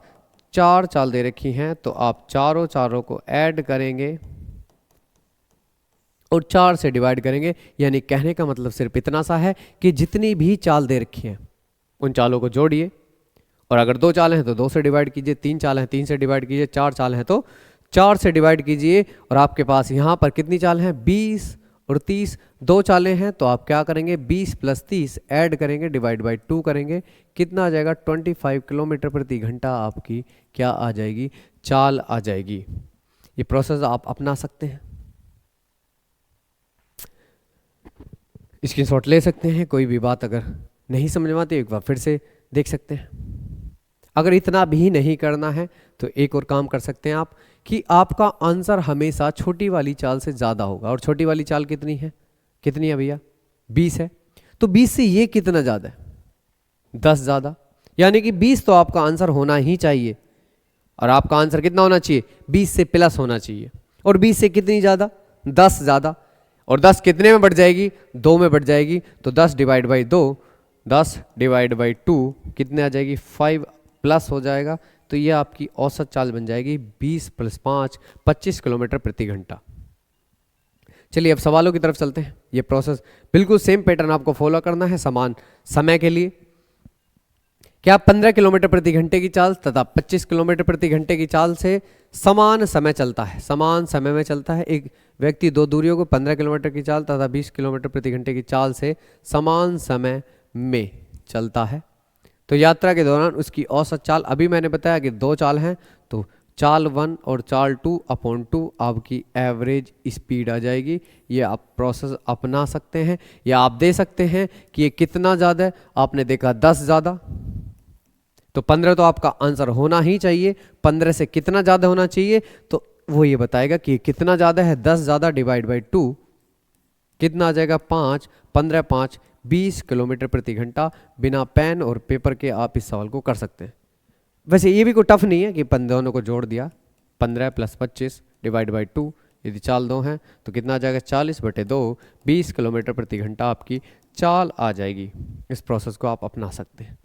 4 चाल दे रखी हैं तो आप चारों को ऐड करेंगे और 4 से डिवाइड करेंगे। यानी कहने का मतलब सिर्फ इतना सा है कि जितनी भी चाल दे रखी हैं उन चालों को जोड़िए, और अगर 2 चालें हैं तो 2 से डिवाइड कीजिए, 3 चालें हैं 3 से डिवाइड कीजिए, 4 चालें हैं तो 4 से डिवाइड कीजिए। और आपके पास यहाँ पर कितनी चाल हैं, 20 और 30, 2 चालें हैं तो आप क्या करेंगे, 20 प्लस 30 ऐड करेंगे, डिवाइड बाई 2 करेंगे, कितना आ जाएगा, 25 किलोमीटर प्रति घंटा आपकी क्या आ जाएगी, चाल आ जाएगी। ये प्रोसेस आप अपना सकते हैं, स्क्रीनशॉट ले सकते हैं। कोई भी बात अगर नहीं समझ में आती एक बार फिर से देख सकते हैं। अगर इतना भी नहीं करना है तो एक और काम कर सकते हैं आप, कि आपका आंसर हमेशा छोटी वाली चाल से ज़्यादा होगा। और छोटी वाली चाल कितनी है, कितनी है भैया, 20 है। तो 20 से ये कितना ज़्यादा है, 10 ज़्यादा। यानी कि 20 तो आपका आंसर होना ही चाहिए, और आपका आंसर कितना होना चाहिए, 20 से प्लस होना चाहिए। और 20 से कितनी ज़्यादा, 10 ज़्यादा। और 10 कितने में बढ़ जाएगी, 2 में बढ़ जाएगी। तो 10 डिवाइड बाई 2, 10 डिवाइड बाई 2 कितने आ जाएगी, 5 प्लस हो जाएगा। तो ये आपकी औसत चाल बन जाएगी 20 + 5 25 किलोमीटर प्रति घंटा। चलिए अब सवालों की तरफ चलते हैं। ये प्रोसेस बिल्कुल सेम पैटर्न आपको फॉलो करना है समान समय के लिए। क्या 15 किलोमीटर प्रति घंटे की चाल तथा 25 किलोमीटर प्रति घंटे की चाल से समान समय चलता है, समान समय में चलता है। एक व्यक्ति दो दूरियों को 15 किलोमीटर की चाल तथा 20 किलोमीटर प्रति घंटे की चाल से समान समय में चलता है, तो यात्रा के दौरान उसकी औसत चाल, अभी मैंने बताया कि दो चाल हैं, तो चाल 1 और चाल 2/2 आपकी एवरेज स्पीड आ जाएगी। ये आप प्रोसेस अपना सकते हैं, या आप दे सकते हैं कि ये कितना ज़्यादा है। आपने देखा 10 ज़्यादा, तो 15 तो आपका आंसर होना ही चाहिए। 15 से कितना ज़्यादा होना चाहिए, तो वो ये बताएगा कि कितना ज़्यादा है। 10 ज़्यादा डिवाइड बाई 2 कितना आ जाएगा, 5। 15 5 20 किलोमीटर प्रति घंटा। बिना पेन और पेपर के आप इस सवाल को कर सकते हैं। वैसे ये भी कोई टफ नहीं है कि दोनों को जोड़ दिया, 15 + 25 डिवाइड बाई 2, यदि चाल 2 हैं तो कितना आ जाएगा, 40/2, 20 किलोमीटर प्रति घंटा आपकी चाल आ जाएगी। इस प्रोसेस को आप अपना सकते हैं।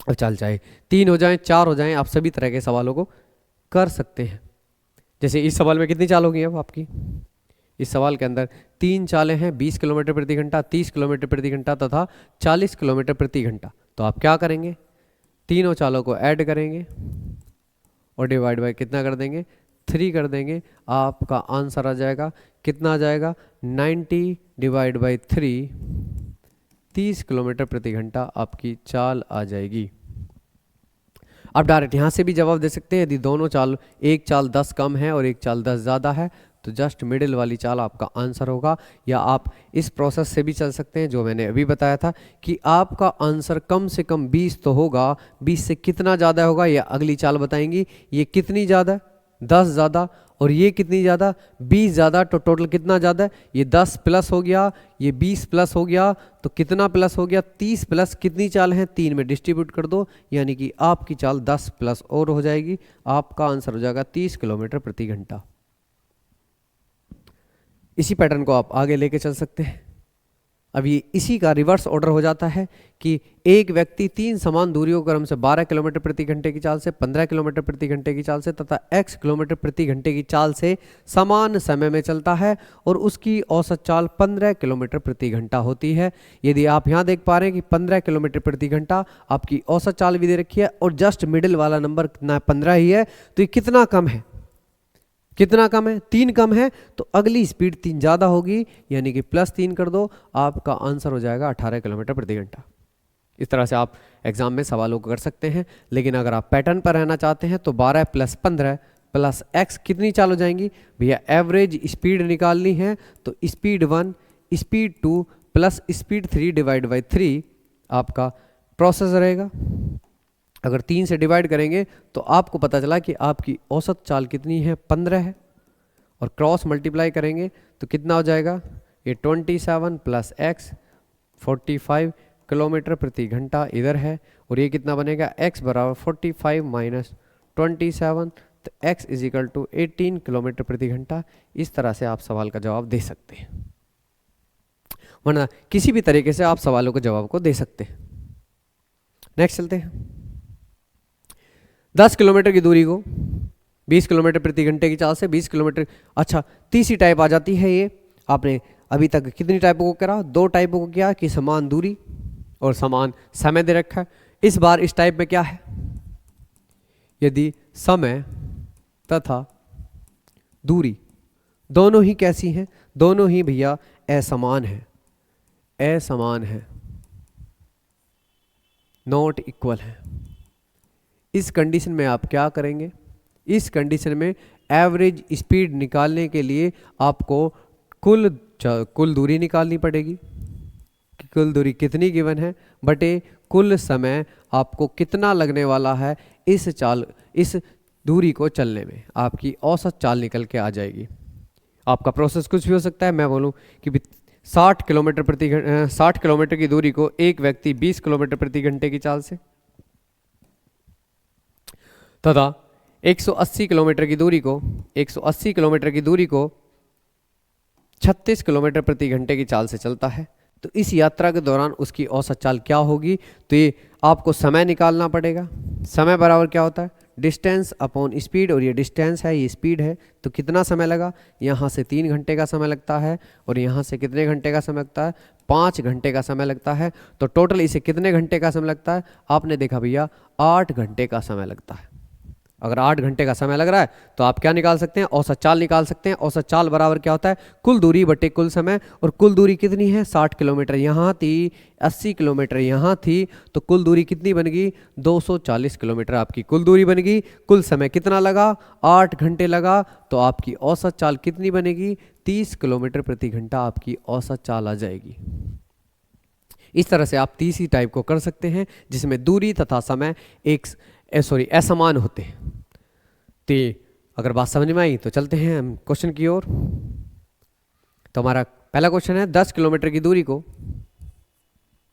और चाल चाहे 3 हो जाएं, 4 हो जाएं, आप सभी तरह के सवालों को कर सकते हैं। जैसे इस सवाल में कितनी चाल होगी अब आपकी, इस सवाल के अंदर 3 चालें हैं, 20 किलोमीटर प्रति घंटा, 30 किलोमीटर प्रति घंटा तथा 40 किलोमीटर प्रति घंटा। तो आप क्या करेंगे, तीनों चालों को ऐड करेंगे और डिवाइड बाय कितना कर देंगे, 3 कर देंगे। आपका आंसर आ जाएगा, कितना आ जाएगा, 90 डिवाइड बाय 3, 30 किलोमीटर प्रति घंटा आपकी चाल आ जाएगी। आप डायरेक्ट यहाँ से भी जवाब दे सकते हैं। यदि दोनों चाल, एक चाल 10 कम है और एक चाल 10 ज़्यादा है, तो जस्ट मिडिल वाली चाल आपका आंसर होगा। या आप इस प्रोसेस से भी चल सकते हैं जो मैंने अभी बताया था कि आपका आंसर कम से कम 20 तो होगा, 20 से कितना ज़्यादा होगा या अगली चाल बताएंगी। ये कितनी ज़्यादा, 10 ज़्यादा, और ये कितनी ज़्यादा, 20 ज़्यादा। तो टोटल कितना ज़्यादा है, ये 10 प्लस हो गया, ये 20 प्लस हो गया, तो कितना प्लस हो गया, 30 प्लस। कितनी चाल हैं, 3 में डिस्ट्रीब्यूट कर दो, यानी कि आपकी चाल 10 प्लस और हो जाएगी। आपका आंसर हो जाएगा 30 किलोमीटर प्रति घंटा। इसी पैटर्न को आप आगे लेके चल सकते हैं। अब ये इसी का रिवर्स ऑर्डर हो जाता है कि एक व्यक्ति 3 समान दूरियों क्रम से 12 किलोमीटर प्रति घंटे की चाल से, 15 किलोमीटर प्रति घंटे की चाल से तथा x किलोमीटर प्रति घंटे की चाल से समान समय में चलता है और उसकी औसत चाल 15 किलोमीटर प्रति घंटा होती है। यदि आप यहाँ देख पा रहे हैं कि 15 किलोमीटर प्रति घंटा आपकी औसत चाल भी दे रखी है और जस्ट मिडिल वाला नंबर कितना, 15 ही है, तो ये कितना कम है, कितना कम है, 3 कम है, तो अगली स्पीड 3 ज़्यादा होगी, यानी कि +3 कर दो, आपका आंसर हो जाएगा 18 किलोमीटर प्रति घंटा। इस तरह से आप एग्जाम में सवालों को कर सकते हैं। लेकिन अगर आप पैटर्न पर रहना चाहते हैं तो 12 + 15 + x कितनी चाल हो जाएंगी भैया, एवरेज स्पीड निकालनी है, तो speed 1 speed 2 plus speed 3 divide by 3 आपका प्रोसेस रहेगा। अगर 3 से डिवाइड करेंगे तो आपको पता चला कि आपकी औसत चाल कितनी है, 15 है, और क्रॉस मल्टीप्लाई करेंगे तो कितना हो जाएगा, ये 27 + x 45 किलोमीटर प्रति घंटा इधर है, और ये कितना बनेगा, x बराबर 45 - 27, तो x = 18 किलोमीटर प्रति घंटा। इस तरह से आप सवाल का जवाब दे सकते हैं, वरना किसी भी तरीके से आप सवालों के जवाब को दे सकते हैं। नेक्स्ट चलते हैं। 10 किलोमीटर की दूरी को 20 किलोमीटर प्रति घंटे की चाल से 20 किलोमीटर, अच्छा तीसरी टाइप आ जाती है। ये आपने अभी तक कितनी टाइपों को करा, 2 टाइपों को किया कि समान दूरी और समान समय दे रखा है। इस बार इस टाइप में क्या है, यदि समय तथा दूरी दोनों ही कैसी हैं, दोनों ही भैया असमान है, असमान है, नॉट इक्वल है। इस कंडीशन में आप क्या करेंगे, इस कंडीशन में एवरेज स्पीड निकालने के लिए आपको कुल दूरी निकालनी पड़ेगी कि कुल दूरी कितनी गिवन है बटे कुल समय आपको कितना लगने वाला है इस दूरी को चलने में। आपकी औसत चाल निकल के आ जाएगी। आपका प्रोसेस कुछ भी हो सकता है। मैं बोलूं कि 60 किलोमीटर की दूरी को एक व्यक्ति 20 किलोमीटर प्रति घंटे की चाल से तथा 180 किलोमीटर की दूरी को 36 किलोमीटर प्रति घंटे की चाल से चलता है, तो इस यात्रा के दौरान उसकी औसत चाल क्या होगी, तो ये आपको समय निकालना पड़ेगा। समय बराबर क्या होता है, डिस्टेंस अपॉन स्पीड, और ये डिस्टेंस है, ये स्पीड है, तो कितना समय लगा, यहाँ से 3 घंटे का समय लगता है और यहाँ से कितने घंटे का समय लगता है, 5 घंटे का समय लगता है। तो टोटल इसे कितने घंटे का समय लगता है, आपने देखा भैया 8 घंटे का समय लगता है। अगर 8 घंटे का समय लग रहा है तो आप क्या निकाल सकते हैं, औसत चाल निकाल सकते हैं। औसत चाल बराबर क्या होता है, कुल दूरी बटे कुल समय। और कुल दूरी कितनी है, 60 किलोमीटर यहाँ थी, 80 किलोमीटर यहाँ थी, तो कुल दूरी कितनी बन गई, 240 किलोमीटर आपकी कुल दूरी बन गई। कुल समय कितना लगा, 8 घंटे लगा, तो आपकी औसत चाल कितनी बनेगी, 30 किलोमीटर प्रति घंटा आपकी औसत चाल आ जाएगी। इस तरह से आप तीसरी टाइप को कर सकते हैं जिसमें दूरी तथा समय असमान होते हैं। तो अगर बात समझ में आई तो चलते हैं हम क्वेश्चन की ओर। तो हमारा पहला क्वेश्चन है 10 किलोमीटर की दूरी को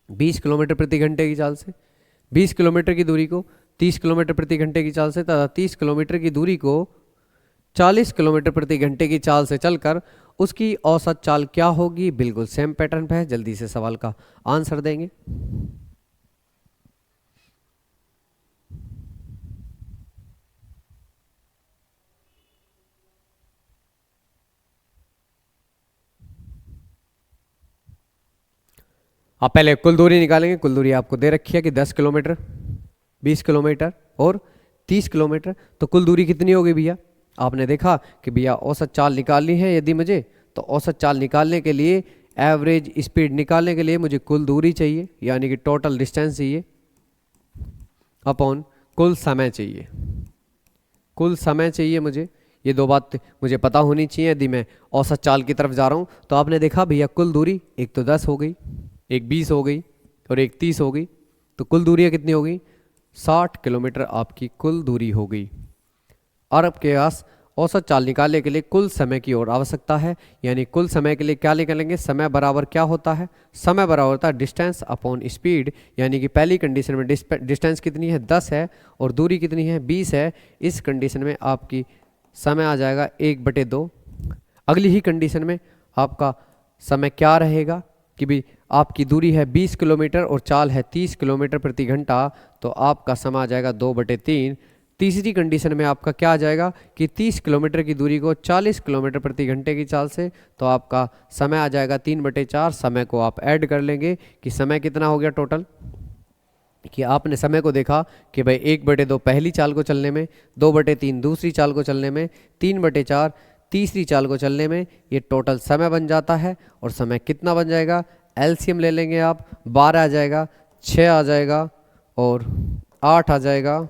20 किलोमीटर प्रति घंटे की चाल से, 20 किलोमीटर की दूरी को 30 किलोमीटर प्रति घंटे की चाल से तथा 30 किलोमीटर की दूरी को 40 किलोमीटर प्रति घंटे की चाल से चलकर उसकी औसत चाल क्या होगी। बिल्कुल सेम पैटर्न पे है, जल्दी से सवाल का आंसर देंगे। आप पहले कुल दूरी निकालेंगे। कुल दूरी आपको दे रखी है कि 10 किलोमीटर, 20 किलोमीटर और 30 किलोमीटर। तो कुल दूरी कितनी होगी भैया, आपने देखा कि भैया औसत चाल निकालनी है यदि मुझे, तो औसत चाल निकालने के लिए, एवरेज स्पीड निकालने के लिए मुझे कुल दूरी चाहिए, यानी कि टोटल डिस्टेंस चाहिए अपॉन कुल समय चाहिए। कुल समय चाहिए मुझे, ये दो बात मुझे पता होनी चाहिए यदि मैं औसत चाल की तरफ जा रहा हूँ। तो आपने देखा भैया कुल दूरी एक तो 10 हो गई, एक 20 हो गई और एक 30 हो गई। तो कुल दूरियाँ कितनी हो गई, 60 किलोमीटर आपकी कुल दूरी हो गई। और आपके पास औसत चाल निकालने के लिए कुल समय की ओर आवश्यकता है, यानी कुल समय के लिए क्या निकालेंगे, समय बराबर क्या होता है, समय बराबर होता है डिस्टेंस अपॉन स्पीड। यानी कि पहली कंडीशन में डिस्टेंस कितनी है, 10 है और दूरी कितनी है, 20 है। इस कंडीशन में आपकी समय आ जाएगा 1/2। अगली ही कंडीशन में आपका समय क्या रहेगा कि भी आपकी दूरी है 20 किलोमीटर और चाल है 30 किलोमीटर प्रति घंटा, तो आपका समय आ जाएगा 2/3। तीसरी कंडीशन में आपका क्या आ जाएगा कि 30 किलोमीटर की दूरी को 40 किलोमीटर प्रति घंटे की चाल से, तो आपका समय आ जाएगा 3/4। समय को आप ऐड कर लेंगे कि समय कितना हो गया टोटल, कि आपने समय को देखा कि भाई 1/2 पहली चाल को चलने में, 2/3 दूसरी चाल को चलने में, 3/4 तीसरी चाल को चलने में, ये टोटल समय बन जाता है। और समय कितना बन जाएगा, एलसीएम ले लेंगे आप, 12 आ जाएगा, 6 आ जाएगा और 8 आ जाएगा,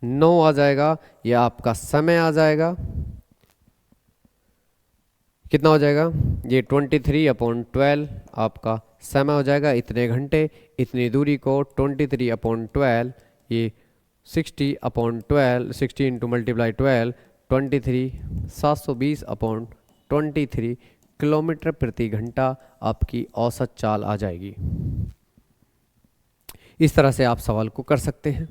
9 आ जाएगा। ये आपका समय आ जाएगा, कितना हो जाएगा, ये 23/12 आपका समय हो जाएगा। इतने घंटे इतनी दूरी को 23/12, ये 60/12, 60 इंटू मल्टीप्लाई 12, 23 720/23 किलोमीटर प्रति घंटा आपकी औसत चाल आ जाएगी। इस तरह से आप सवाल को कर सकते हैं।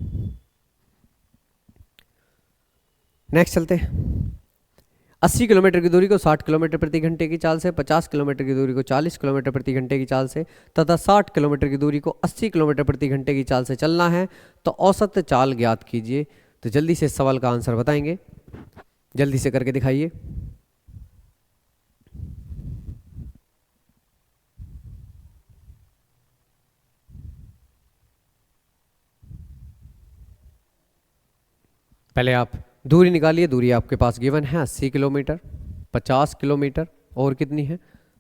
नेक्स्ट चलते हैं। 80 किलोमीटर की दूरी को 60 किलोमीटर प्रति घंटे की चाल से, 50 किलोमीटर की दूरी को 40 किलोमीटर प्रति घंटे की चाल से तथा 60 किलोमीटर की दूरी को 80 किलोमीटर प्रति घंटे की चाल से चलना है, तो औसत चाल ज्ञात कीजिए। तो जल्दी से इस सवाल का आंसर बताएंगे, जल्दी से करके दिखाइए। पहले आप दूरी निकालिए। दूरी आपके पास गिवन है 80 किलोमीटर, 50 किलोमीटर और कितनी है,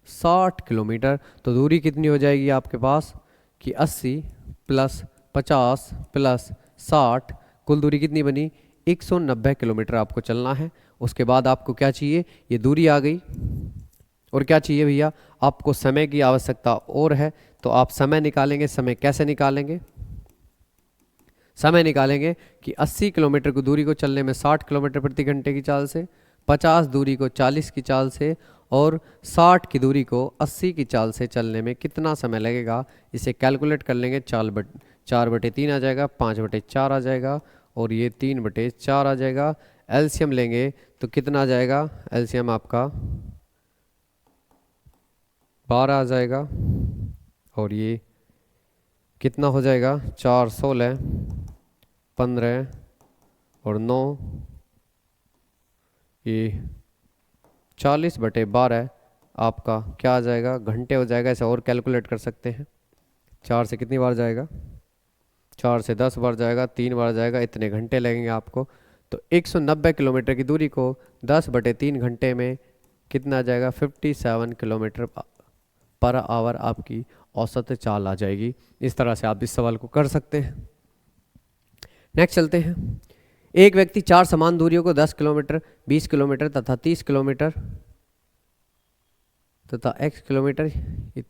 60 किलोमीटर। तो दूरी कितनी हो जाएगी आपके पास कि 80 प्लस 50 प्लस 60, कुल दूरी कितनी बनी, 190 किलोमीटर आपको चलना है। उसके बाद आपको क्या चाहिए, ये दूरी आ गई और क्या चाहिए भैया, आपको समय की आवश्यकता और है। तो आप समय निकालेंगे। समय कैसे निकालेंगे, समय निकालेंगे कि 80 किलोमीटर की दूरी को चलने में 60 किलोमीटर प्रति घंटे की चाल से, 50 दूरी को 40 की चाल से और 60 की दूरी को 80 की चाल से चलने में कितना समय लगेगा, इसे कैलकुलेट कर लेंगे। 4/3 आ जाएगा, 5/4 आ जाएगा और ये 3/4 आ जाएगा। एलसीएम लेंगे तो कितना आ जाएगा, एलसीएम आपका 12 आ जाएगा और ये कितना हो जाएगा, 4 16 15 और 9, ये 40/12 आपका क्या आ जाएगा, घंटे हो जाएगा। ऐसे और कैलकुलेट कर सकते हैं, 4 से कितनी बार जाएगा, 4 से 10 बार जाएगा, 3 बार जाएगा, इतने घंटे लगेंगे आपको। तो 190 किलोमीटर की दूरी को 10/3 घंटे में कितना आ जाएगा, 57 किलोमीटर पर आवर आपकी औसत चाल आ जाएगी। इस तरह से आप इस सवाल को कर सकते हैं। नेक्स्ट चलते हैं। एक व्यक्ति 4 समान दूरियों को 10 किलोमीटर, 20 किलोमीटर तथा 30 किलोमीटर तथा x किलोमीटर, ये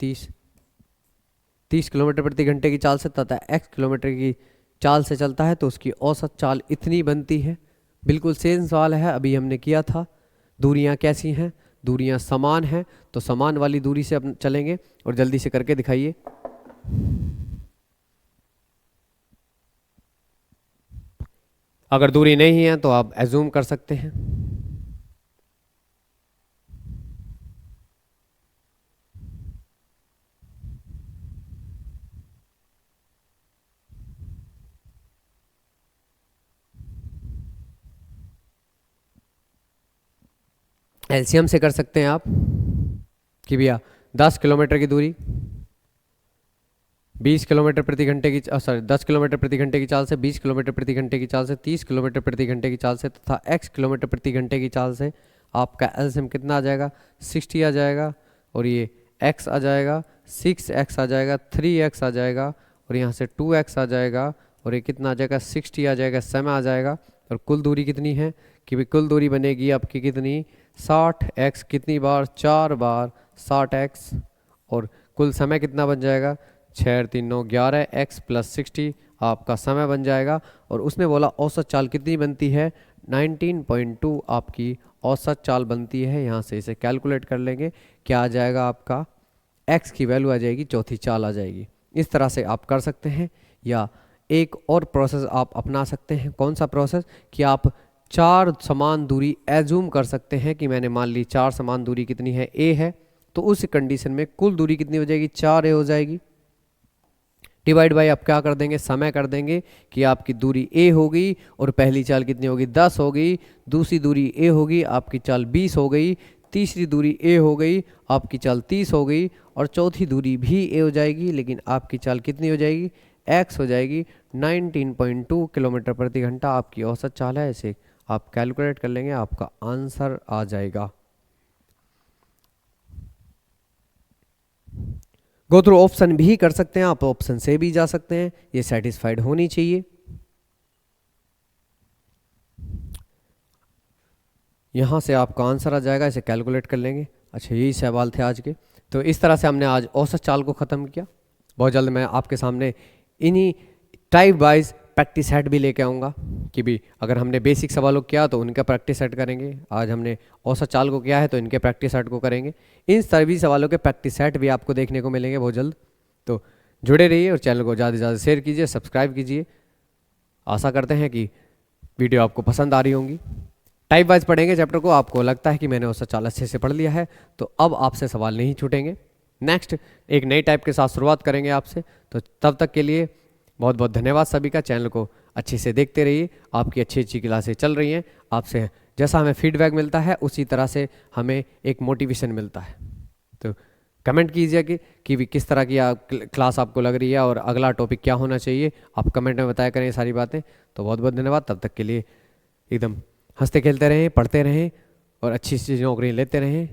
30 किलोमीटर प्रति घंटे की चाल से तथा x किलोमीटर की चाल से चलता है तो उसकी औसत चाल इतनी बनती है। बिल्कुल सेम सवाल है, अभी हमने किया था। दूरियां कैसी हैं, दूरियां समान हैं, तो समान वाली दूरी से अब चलेंगे और जल्दी से करके दिखाइए। अगर दूरी नहीं है तो आप एज्यूम कर सकते हैं। एलसीएम से कर सकते हैं आप कि भैया 10 किलोमीटर की दूरी 20 किलोमीटर प्रति घंटे की 10 किलोमीटर प्रति घंटे की चाल से, 20 किलोमीटर प्रति घंटे की चाल से, 30 किलोमीटर प्रति घंटे की चाल से तथा x किलोमीटर प्रति घंटे की चाल से आपका एलसीएम कितना आ जाएगा, 60 आ जाएगा। और ये x आ जाएगा, 6x आ जाएगा, 3x आ जाएगा और यहाँ से 2x आ जाएगा और ये कितना आ जाएगा, 60 आ जाएगा, समय आ जाएगा। और कुल दूरी कितनी है कि भाई कुल दूरी बनेगी आपकी कितनी, 60x कितनी बार, 4 बार 60x। और कुल समय कितना बन जाएगा, 6 3 9 11 x + 60 आपका समय बन जाएगा। और उसने बोला औसत चाल कितनी बनती है, 19.2 आपकी औसत चाल बनती है। यहाँ से इसे कैलकुलेट कर लेंगे, क्या आ जाएगा आपका, x की वैल्यू आ जाएगी, चौथी चाल आ जाएगी। इस तरह से आप कर सकते हैं। या एक और प्रोसेस आप अपना सकते हैं। कौन सा प्रोसेस, कि आप 4 समान दूरी एज्यूम कर सकते हैं कि मैंने मान ली 4 समान दूरी कितनी है, a है, तो उस कंडीशन में कुल दूरी कितनी हो जाएगी, 4a हो जाएगी। डिवाइड बाय आप क्या कर देंगे, समय कर देंगे कि आपकी दूरी a होगी और पहली चाल कितनी होगी, 10 होगी, दूसरी दूरी a होगी, आपकी चाल 20 हो गई, तीसरी दूरी a हो गई, आपकी चाल 30 हो गई और चौथी दूरी भी a हो जाएगी, लेकिन आपकी चाल कितनी हो जाएगी, x हो जाएगी। 19.2 किलोमीटर प्रति घंटा आपकी औसत चाल है। ऐसे आप कैलकुलेट कर लेंगे, आपका आंसर आ जाएगा। गो थ्रू ऑप्शन भी कर सकते हैं आप, ऑप्शन से भी जा सकते हैं, ये सेटिस्फाइड होनी चाहिए। यहां से आपका आंसर आ जाएगा, इसे कैलकुलेट कर लेंगे। अच्छा, यही सवाल थे आज के। तो इस तरह से हमने आज औसत चाल को ख़त्म किया। बहुत जल्द मैं आपके सामने इन्हीं टाइप वाइज प्रैक्टिस सेट भी लेके आऊँगा कि भी अगर हमने बेसिक सवालों को किया तो उनका प्रैक्टिस सेट करेंगे। आज हमने औसत चाल को किया है तो इनके प्रैक्टिस सेट को करेंगे। इन सभी सवालों के प्रैक्टिस सेट भी आपको देखने को मिलेंगे बहुत जल्द। तो जुड़े रहिए और चैनल को ज़्यादा से ज़्यादा शेयर कीजिए, सब्सक्राइब कीजिए। आशा करते हैं कि वीडियो आपको पसंद आ रही होंगी। टाइप वाइज पढ़ेंगे चैप्टर को। आपको लगता है कि मैंने औसत चाल अच्छे से पढ़ लिया है तो अब आपसे सवाल नहीं छूटेंगे। नेक्स्ट एक नई टाइप के साथ शुरुआत करेंगे आपसे। तो तब तक के लिए बहुत बहुत धन्यवाद सभी का। चैनल को अच्छे से देखते रहिए, आपकी अच्छी अच्छी क्लासें चल रही हैं। आपसे जैसा हमें फीडबैक मिलता है उसी तरह से हमें एक मोटिवेशन मिलता है। तो कमेंट कीजिए कि भी किस तरह की क्लास आपको लग रही है और अगला टॉपिक क्या होना चाहिए, आप कमेंट में बताया करें सारी बातें। तो बहुत बहुत धन्यवाद। तब तक के लिए एकदम हंसते खेलते रहें, पढ़ते रहें और अच्छी अच्छी नौकरी लेते रहें।